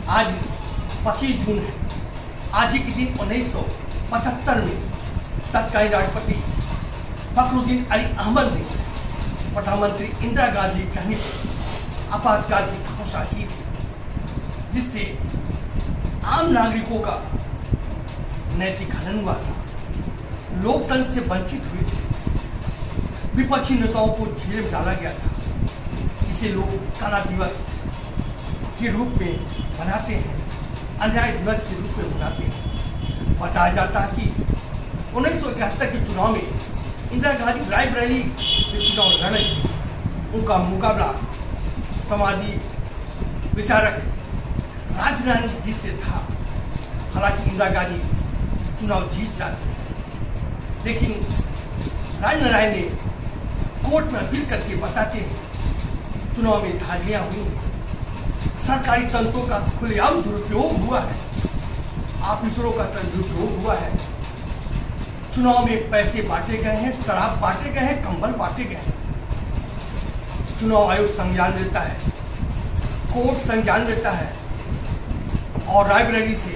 आज 25 जून है। आज ही के दिन 1975 में तत्कालीन राष्ट्रपति फखरुद्दीन अली अहमद ने प्रधानमंत्री इंदिरा गांधी के कहने पर आपातकाल की घोषणा की थी, जिससे आम नागरिकों का नैतिक हनन हुआ था, लोकतंत्र से वंचित हुए थे, विपक्षी नेताओं को जेल में डाला गया था। इसे लोग काला दिवस के रूप में मनाते हैं, अन्याय दिवस के रूप में मनाते हैं। बताया जाता है कि 1971 के चुनाव में इंदिरा गांधी रायबरेली में चुनाव लड़ रही थी। उनका मुकाबला समाजी विचारक राजनारायण जी से था। हालांकि इंदिरा गांधी चुनाव जीत जाते हैं, लेकिन राजनारायण ने कोर्ट में अपील करके बताते हैं चुनाव में धांधलियां हुई, सरकारी तंत्रों का खुलेआम दुरुपयोग हुआ है, ऑफिसरों का दुरुपयोग हुआ है, चुनाव में पैसे बांटे गए हैं, शराब बांटे गए हैं, कंबल बांटे गए हैं। चुनाव आयोग संज्ञान लेता है, कोर्ट संज्ञान लेता है और रायबरेली से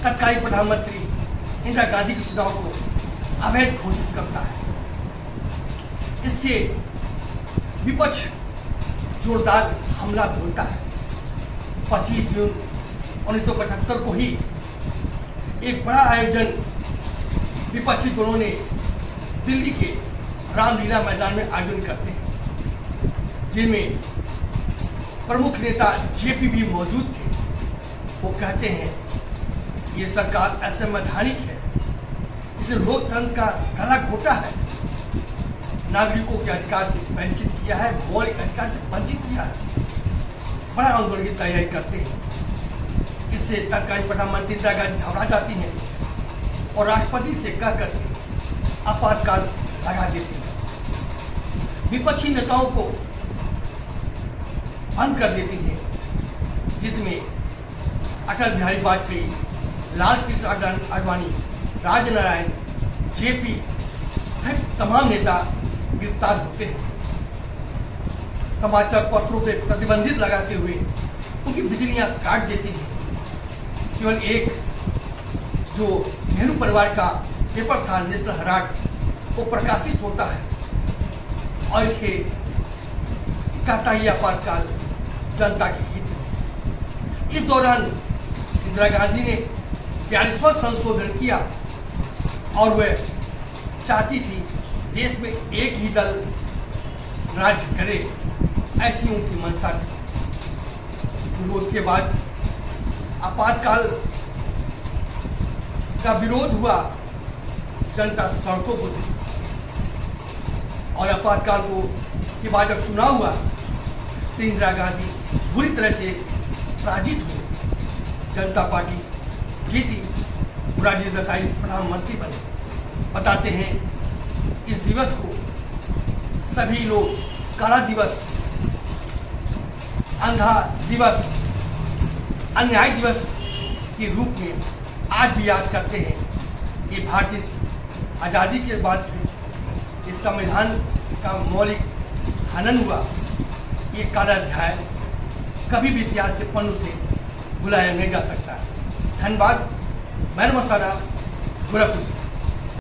तत्कालीन प्रधानमंत्री इंदिरा गांधी के चुनाव को अवैध घोषित करता है। इससे विपक्ष जोरदार हमला बोलता है। 25 जून 1975 को ही एक बड़ा आयोजन विपक्षी दलों ने दिल्ली के रामलीला मैदान में आयोजन करते हैं, जिनमें प्रमुख नेता जेपी भी मौजूद थे। वो कहते हैं ये सरकार असंवैधानिक है, इसे लोकतंत्र का गला घोटा है, नागरिकों के अधिकार से वंचित किया है, मौलिक अधिकार से वंचित किया है। बड़ा आंदोलन की तैयारी करते हैं। इससे तत्कालीन प्रधानमंत्री इंदिरा गांधी घबरा जाती हैं और राष्ट्रपति से कहकर आपातकाल लगा देती हैं। विपक्षी नेताओं को बंद कर देती हैं, जिसमें अटल बिहारी वाजपेयी, लाल कृष्ण आडवाणी, राजनारायण, जेपी सहित तमाम नेता गिरफ्तार होते हैं। समाचार पत्रों पर प्रतिबंधित लगाते हुए उनकी बिजलियां काट देती हैं। केवल एक जो नेहरू परिवार का पेपर था नेशनल हेराल्ड, वो प्रकाशित होता है और इसके कहता ही आपातकाल जनता के हित में। इस दौरान इंदिरा गांधी ने 42वां संशोधन किया और वह चाहती थी देश में एक ही दल राज्य करे, ऐसी उनकी मंशा थी। विरोध के बाद आपातकाल का विरोध हुआ, जनता सड़कों को थी और आपातकाल को के बाद जब चुनाव हुआ तो इंदिरा गांधी बुरी तरह से पराजित हुई। जनता पार्टी जीती, मोरारजी देसाई प्रधानमंत्री बने। बताते हैं इस दिवस को सभी लोग काला दिवस, अंधा दिवस, अन्याय दिवस के रूप में आज भी याद करते हैं। ये भारतीय आज़ादी के बाद इस संविधान का मौलिक हनन हुआ। ये काला अध्याय कभी भी इतिहास के पन्नों से भुलाया नहीं जा सकता। धन्यवाद। मैं मस्ताना गोरखपुर।